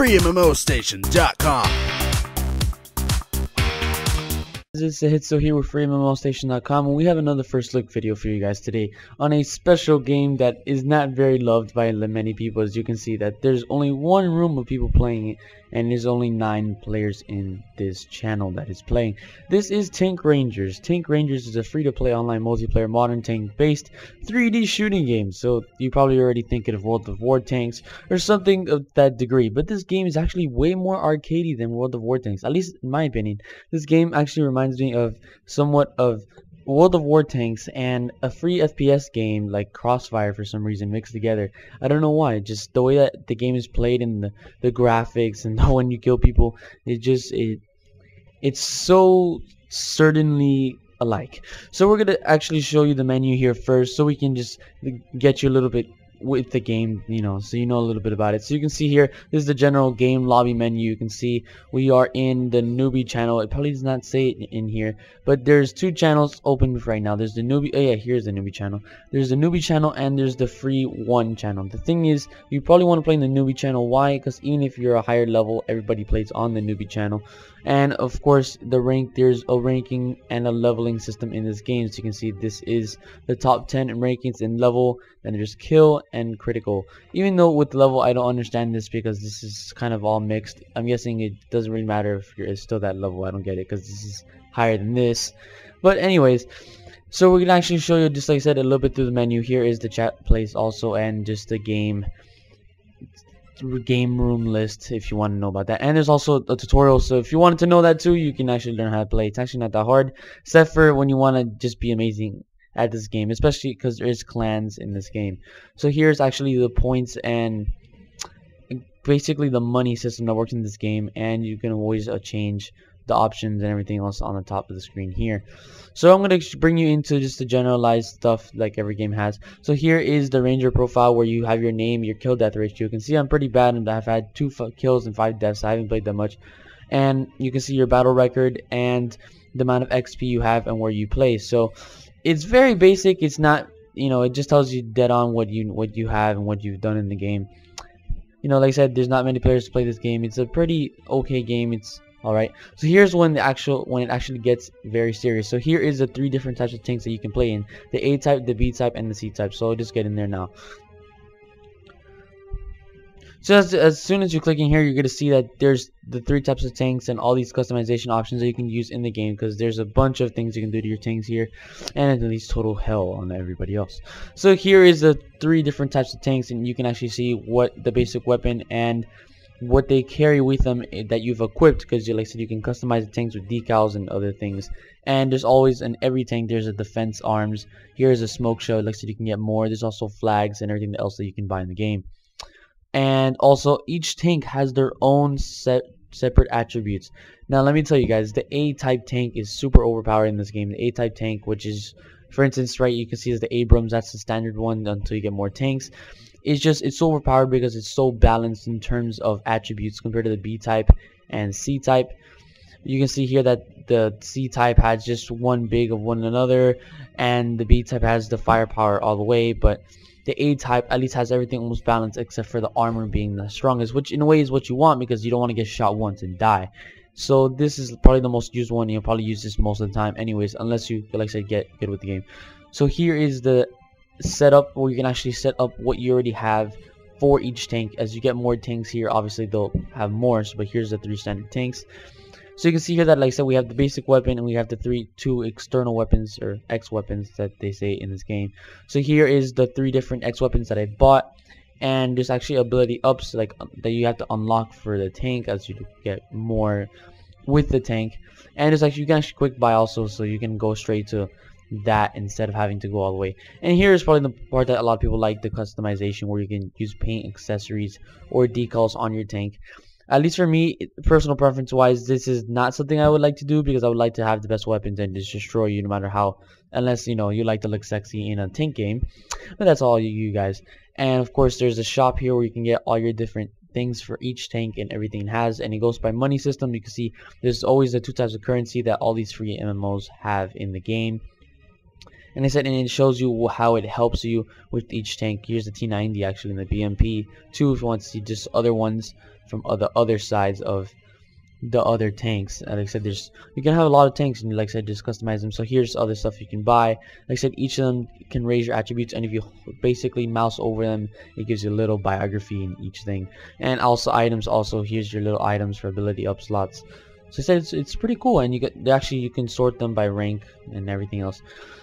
FreeMMOStation.com. This is Hitso here with FreeMMOStation.com, and we have another first look video for you guys today on a special game that is not very loved by many people. As you can see, that there's only one room of people playing it, and there's only 9 players in this channel that is playing. This is Tank Rangers. Tank Rangers is a free-to-play online multiplayer modern tank-based 3D shooting game. So you're probably already thinking of World of War tanks or something of that degree, but this game is actually way more arcadey than World of War tanks, at least in my opinion. This game actually reminds me of somewhat of World of War tanks and a free FPS game like Crossfire for some reason mixed together. I don't know why, just the way that the game is played and the graphics and when you kill people, it's so certainly alike. So we're gonna actually show you the menu here first so we can just get you a little bit with the game, you know, so you know a little bit about it. So you can see here, this is the general game lobby menu. You can see we are in the newbie channel. It probably does not say it in here, but there's 2 channels open right now. There's the newbie, oh yeah, here's the newbie channel. There's the newbie channel and there's the free 1 channel. The thing is, you probably want to play in the newbie channel. Why? Because even if you're a higher level, everybody plays on the newbie channel. And of course, there's a ranking and a leveling system in this game. So you can see this is the top 10 in rankings in level, then there's kill and critical. Even though with level I don't understand this because this is kind of all mixed. I'm guessing it doesn't really matter if you're still that level. I don't get it because this is higher than this. But anyways, so we're gonna actually show you, just like I said, a little bit through the menu. Here is the chat place also, and just the game room list if you want to know about that. And there's also a tutorial, so if you wanted to know that too, you can actually learn how to play. It's actually not that hard, except for when you want to just be amazing at this game, especially because there is clans in this game. So here's actually the points and basically the money system that works in this game, and you can always change the options and everything else on the top of the screen here. So I'm going to bring you into just the generalized stuff like every game has. So here is the ranger profile where you have your name, your kill death ratio. You can see I'm pretty bad and I've had 2 kills and 5 deaths. I haven't played that much. And you can see your battle record and the amount of XP you have and where you play. So it's very basic. It's not, you know, it just tells you dead on what you have and what you've done in the game. You know, like I said, there's not many players to play this game. It's a pretty okay game. It's alright. So here's when it actually gets very serious. So here is the 3 different types of tanks that you can play in: the A type, the B type, and the C type. So I'll just get in there now. So as soon as you click in here, you're going to see that there's the 3 types of tanks and all these customization options that you can use in the game, because there's a bunch of things you can do to your tanks here, and it leaves total hell on everybody else. So here is the 3 different types of tanks, and you can actually see what the basic weapon and what they carry with them that you've equipped, because like I said, you can customize the tanks with decals and other things. And there's always, in every tank, there's a defense arms. Here's a smoke show. Like I said, you can get more. There's also flags and everything else that you can buy in the game. And also each tank has their own separate attributes. Now let me tell you guys, the A type tank is super overpowered in this game. The A type tank, which is, for instance, right, you can see is the Abrams. That's the standard one until you get more tanks. It's so overpowered because it's so balanced in terms of attributes compared to the B type and C type. You can see here that the C type has just one big of one another, and the B type has the firepower all the way, but the A type at least has everything almost balanced except for the armor being the strongest, which in a way is what you want because you don't want to get shot once and die. So this is probably the most used one. You'll probably use this most of the time anyways, unless you, like I said, get good with the game. So here is the setup where you can actually set up what you already have for each tank. As you get more tanks here, obviously they'll have more, but here's the 3 standard tanks. So you can see here that, like I said, we have the basic weapon and we have the 2 external weapons, or X weapons that they say in this game. So here is the 3 different X weapons that I bought, and there's actually ability ups like that you have to unlock for the tank as you get more with the tank. And it's actually, you can actually quick buy also, so you can go straight to that instead of having to go all the way. And here is probably the part that a lot of people like, the customization, where you can use paint, accessories, or decals on your tank. At least for me, personal preference wise, this is not something I would like to do, because I would like to have the best weapons and just destroy you no matter how, unless, you know, you like to look sexy in a tank game. But that's all you guys. And of course, there's a shop here where you can get all your different things for each tank and everything it has, and it goes by money system. You can see there's always the 2 types of currency that all these free MMOs have in the game. And it shows you how it helps you with each tank. Here's the T90 actually, and the BMP too, if you want to see just other ones from other sides of the other tanks. And like I said, you can have a lot of tanks, and like I said, just customize them. So here's other stuff you can buy. Like I said, each of them can raise your attributes, and if you basically mouse over them, it gives you a little biography in each thing. And also items. Also, here's your little items for ability up slots. So I said it's pretty cool, and you can sort them by rank and everything else.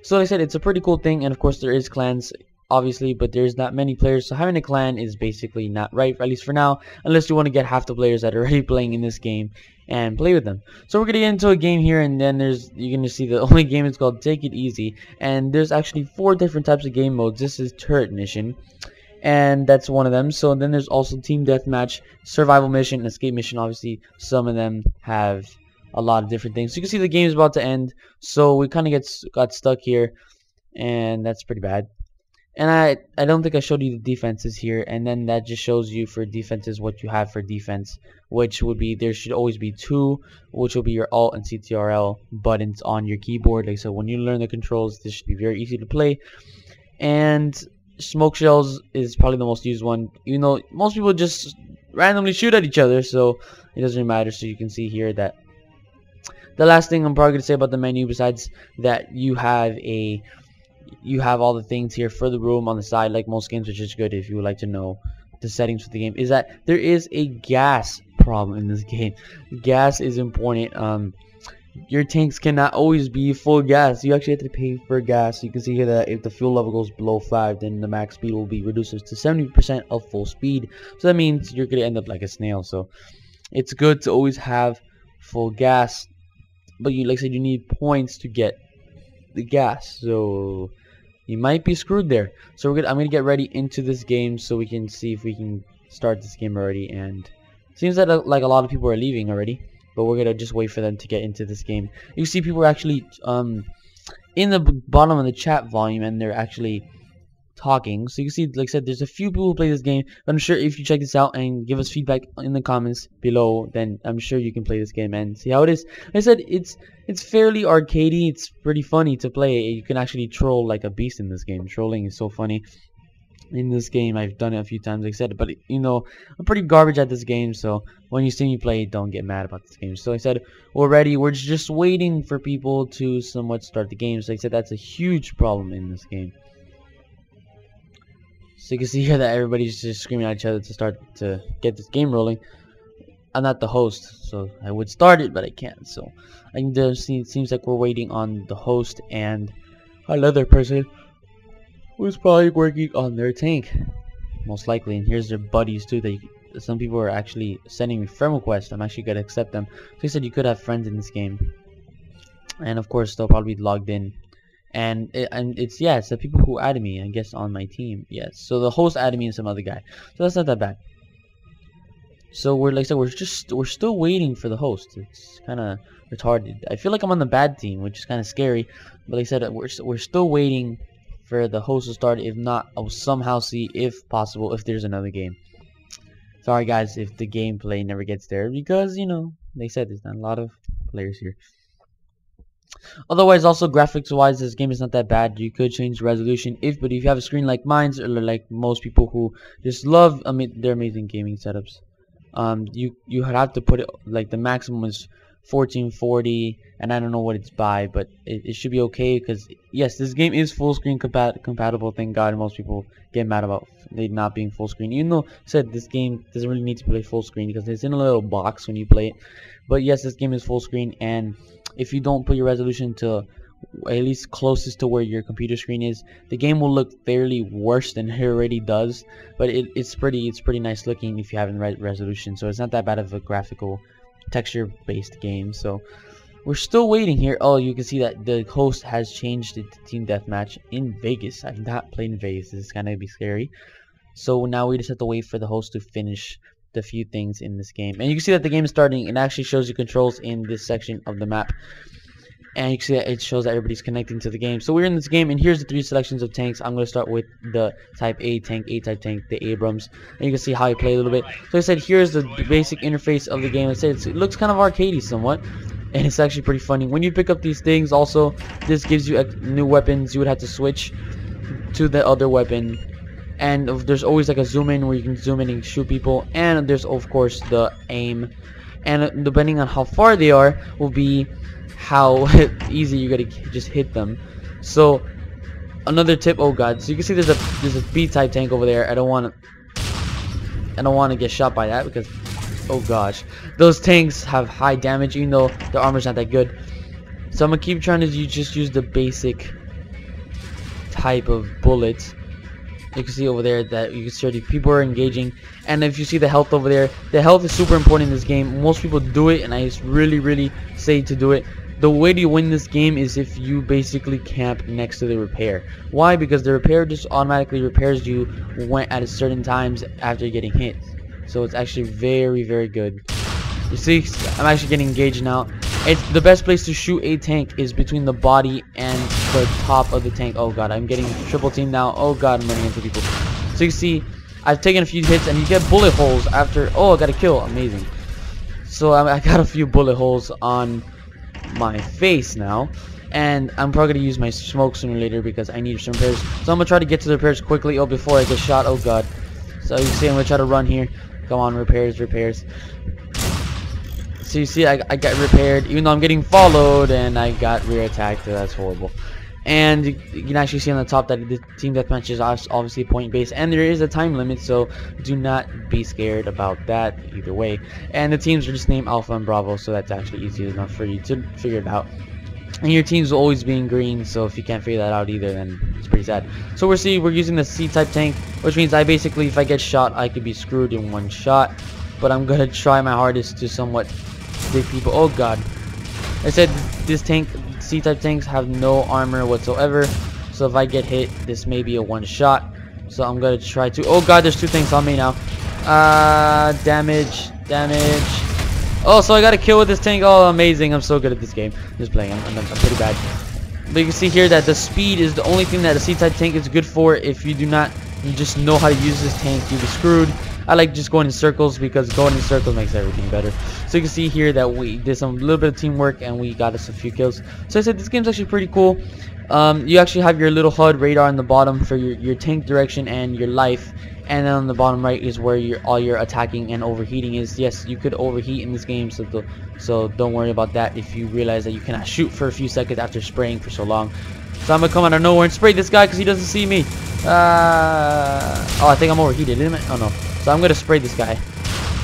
So like I said, it's a pretty cool thing. And of course there is clans, obviously, but there's not many players, so having a clan is basically not right, at least for now, unless you want to get half the players that are already playing in this game and play with them. So we're gonna get into a game here, and then you're gonna see the only game is called Take It Easy, and there's actually 4 different types of game modes. This is turret mission, and that's one of them. So then there's also team deathmatch, survival mission, and escape mission. Obviously some of them have a lot of different things. So you can see the game is about to end, so we kind of got stuck here, and that's pretty bad. And I don't think I showed you the defenses here, and then that just shows you for defenses what you have for defense, which would be there should always be 2, which will be your Alt and CTRL buttons on your keyboard. Like so, when you learn the controls, this should be very easy to play. And smoke shells is probably the most used one, even though most people just randomly shoot at each other, so it doesn't really matter. So you can see here that the last thing I'm probably gonna say about the menu, besides that you have all the things here for the room on the side like most games, which is good if you would like to know the settings for the game, is that there is a gas problem in this game. Gas is important. Your tanks cannot always be full gas. You actually have to pay for gas. You can see here that if the fuel level goes below 5, then the max speed will be reduced to 70% of full speed. So that means you're gonna end up like a snail. So it's good to always have full gas, but like I said, you need points to get the gas, so you might be screwed there. So I'm gonna get ready into this game so we can see if we can start this game already. And it seems that like a lot of people are leaving already, but we're gonna just wait for them to get into this game. You see people are actually in the bottom of the chat volume, and they're actually talking. So you can see, like I said, there's a few people who play this game. I'm sure if you check this out and give us feedback in the comments below, then I'm sure you can play this game and see how it is. Like I said, it's fairly arcadey. It's pretty funny to play. You can actually troll like a beast in this game. Trolling is so funny in this game. I've done it a few times, like I said, but you know, I'm pretty garbage at this game, so when you see me play, don't get mad about this game. So like I said, we're ready. We're just waiting for people to somewhat start the game. So like I said, that's a huge problem in this game. So you can see here that everybody's just screaming at each other to start to get this game rolling. I'm not the host, so I would start it, but I can't. So I think it seems like we're waiting on the host and another person who's probably working on their tank, most likely. And here's their buddies too. Some people are actually sending me friend requests. I'm actually gonna accept them. So he said you could have friends in this game, and of course they'll probably be logged in. And it's the people who added me, I guess, on my team. Yes, so the host added me and some other guy, so that's not that bad. So we're like I said, we're still waiting for the host. It's kind of retarded. I feel like I'm on the bad team, which is kind of scary. But like I said, we're still waiting for the host to start. If not, I'll somehow see, if possible, if there's another game. Sorry guys if the gameplay never gets there, because you know, they said there's not a lot of players here. Otherwise, also graphics wise, this game is not that bad. You could change the resolution but if you have a screen like mine's, or like most people who just love their amazing gaming setups, you would have to put it like the maximum is 1440, and I don't know what it's by, but it should be okay, because yes, this game is full screen compatible. Thank God. Most people get mad about it not being full screen, even though I said this game doesn't really need to play full screen because it's in a little box when you play it. But yes, this game is full screen, and if you don't put your resolution to at least closest to where your computer screen is, the game will look fairly worse than it already does. But it's pretty nice looking if you have the right resolution, so it's not that bad of a graphical texture based game. So we're still waiting here. Oh, you can see that the host has changed it to team deathmatch in Vegas. I've not played in Vegas. This is kind of be scary. So now we just have to wait for the host to finish the few things in this game. And you can see that the game is starting. It actually shows you controls in this section of the map, and you can see that it shows that everybody's connecting to the game. So we're in this game, and here's the 3 selections of tanks. I'm going to start with the type A tank, A-type tank, the Abrams, and you can see how I play a little bit. So I said here's the basic interface of the game. I said it looks kind of arcadey somewhat, and it's actually pretty funny. When you pick up these things, also this gives you new weapons. You would have to switch to the other weapon, and there's always like a zoom in where you can zoom in and shoot people, and there's of course the aim, and depending on how far they are will be how easy you're gonna just hit them. So another tip, oh god, so you can see there's a B-type tank over there. I don't want to get shot by that because, oh gosh, those tanks have high damage even though the armor's not that good. So I'm gonna keep trying to just use the basic type of bullets. You can see over there that you can see already people are engaging, and if you see the health over there, the health is super important in this game. Most people do it, and I just really say to do it. The way to win this game is if you basically camp next to the repair. Why? Because the repair just automatically repairs you when at certain times after getting hit. So it's actually very good. You see, I'm actually getting engaged now. It's the best place to shoot a tank is between the body and the top of the tank. Oh god, I'm getting triple team now. Oh god, I'm running into people. So you see, I've taken a few hits and you get bullet holes after. Oh, I got a kill. Amazing. So I got a few bullet holes on my face now, and I'm probably gonna use my smoke sooner or later because I need some repairs. So I'm gonna try to get to the repairs quickly. Oh, before I get shot. Oh god. So you see, I'm gonna try to run here. Come on, repairs. So you see, I got repaired even though I'm getting followed, and I got rear attacked. So that's horrible. And you can actually see on the top that the team deathmatch is obviously point based, and there is a time limit, so do not be scared about that either way. And the teams are just named Alpha and Bravo, so that's actually easy enough for you to figure it out. And your teams will always be in green, so if you can't figure that out either, then it's pretty sad. So we're using the C-type tank, which means I basically, if I get shot, I could be screwed in one shot. But I'm gonna try my hardest to somewhat dig people. Oh god, I said this tank, C-type tanks have no armor whatsoever, so if I get hit, this may be a one shot. So I'm gonna try to. Oh god, there's two tanks on me now. Damage. Oh, so I got a kill with this tank. Oh, amazing. I'm so good at this game. Just playing. I'm pretty bad. But you can see here that the speed is the only thing that a C-type tank is good for. If you do not just know how to use this tank, you'll be screwed. I like just going in circles because going in circles makes everything better. So you can see here that we did some little bit of teamwork and we got us a few kills. So I said this game's actually pretty cool. You actually have your little HUD radar on the bottom for your tank direction and your life, and then on the bottom right is where all your attacking and overheating is. Yes, you could overheat in this game, so don't worry about that if you realize that you cannot shoot for a few seconds after spraying for so long. So I'm gonna come out of nowhere and spray this guy because he doesn't see me. Oh, I think I'm overheated, isn't it? Oh no. So I'm gonna spray this guy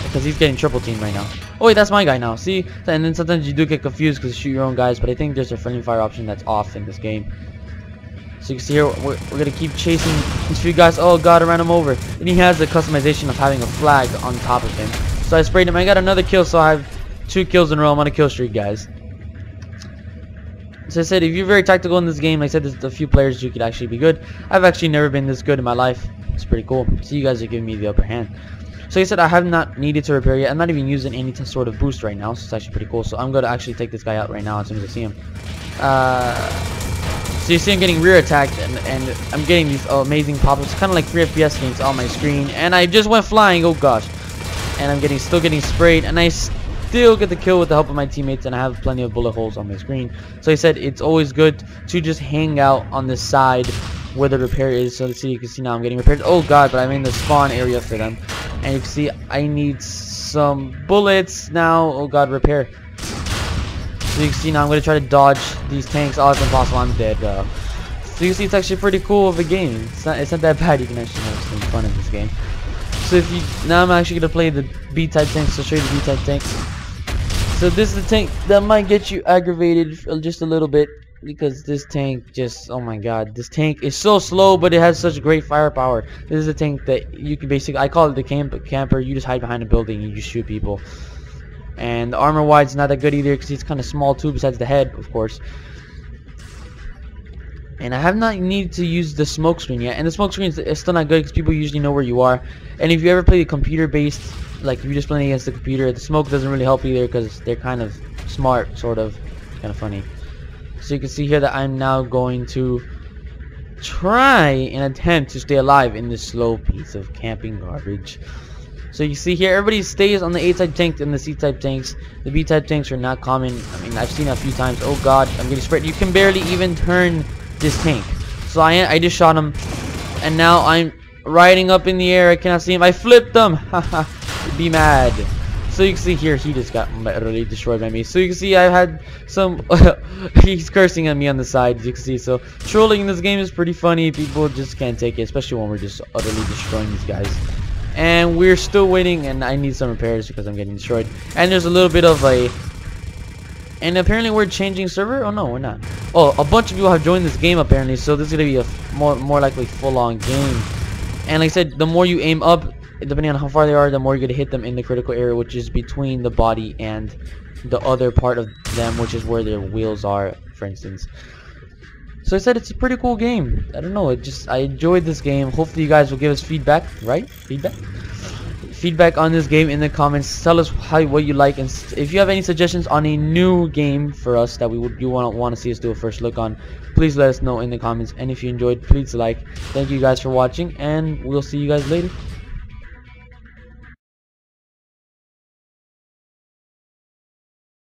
because he's getting triple team right now. Oh wait, that's my guy now. See? And then sometimes you do get confused because you shoot your own guys, but I think there's a friendly fire option that's off in this game. So you can see here, we're gonna keep chasing these few guys. Oh god, I ran him over. And he has the customization of having a flag on top of him. So I sprayed him. I got another kill, so I have 2 kills in a row. I'm on a kill streak, guys. So I said, if you're very tactical in this game, like I said, there's a few players you could actually be good. I've actually never been this good in my life. It's pretty cool. So you guys are giving me the upper hand. So he said I have not needed to repair yet. I'm not even using any sort of boost right now, so it's actually pretty cool. So I'm going to actually take this guy out right now as soon as I see him. So you see I'm getting rear attacked, and I'm getting these amazing pop-ups, kind of like 3 FPS games on my screen. And I just went flying, oh gosh. And I'm still getting sprayed, and I still get the kill with the help of my teammates, and I have plenty of bullet holes on my screen. So he said it's always good to just hang out on the side where the repair is. So let's see, you can see now I'm getting repaired. Oh god, but I'm in the spawn area for them. And you can see I need some bullets now. Oh god, repair. So you can see now I'm going to try to dodge these tanks. Oh, it's impossible. I'm dead. So you can see it's actually pretty cool of a game. It's not that bad. You can actually have some fun in this game. So now I'm actually going to play the B-type tanks. So show you the B-type tanks. So this is the tank that might get you aggravated just a little bit, because this tank just, oh my god, this tank is so slow, but it has such great firepower. This is a tank that you can basically, I call it the camper. You just hide behind a building and you just shoot people. And the armor wide is not that good either because it's kind of small too, besides the head, of course. And I have not needed to use the smoke screen yet, and the smoke screen is still not good because people usually know where you are. And if you ever play the computer based, like if you're just playing against the computer, the smoke doesn't really help either because they're kind of smart, sort of. Kind of funny. So you can see here that I'm now going to try and attempt to stay alive in this slow piece of camping garbage. So you see here, everybody stays on the A-type tanks and the C-type tanks. The B-type tanks are not common. I mean, I've seen it a few times. Oh god, I'm getting sprayed. You can barely even turn this tank. So I just shot him, and now I'm riding up in the air. I cannot see him. I flipped him. Haha. Be mad. So you can see here, he just got really destroyed by me. So you can see I had some he's cursing at me on the side, as you can see. So trolling in this game is pretty funny. People just can't take it, especially when we're just utterly destroying these guys. And we're still waiting, and I need some repairs because I'm getting destroyed. And there's a little bit of a, and apparently we're changing server. Oh no, we're not. Oh, a bunch of people have joined this game apparently, so this is gonna be a more likely full-on game. And like I said, the more you aim up, depending on how far they are, the more you're gonna hit them in the critical area, which is between the body and the other part of them, which is where their wheels are, for instance. So I said it's a pretty cool game. I don't know, I enjoyed this game. Hopefully you guys will give us feedback, right? Feedback on this game in the comments. Tell us what you like, and if you have any suggestions on a new game for us that you want to see us do a first look on, please let us know in the comments. And if you enjoyed, please like. Thank you guys for watching, and we'll see you guys later.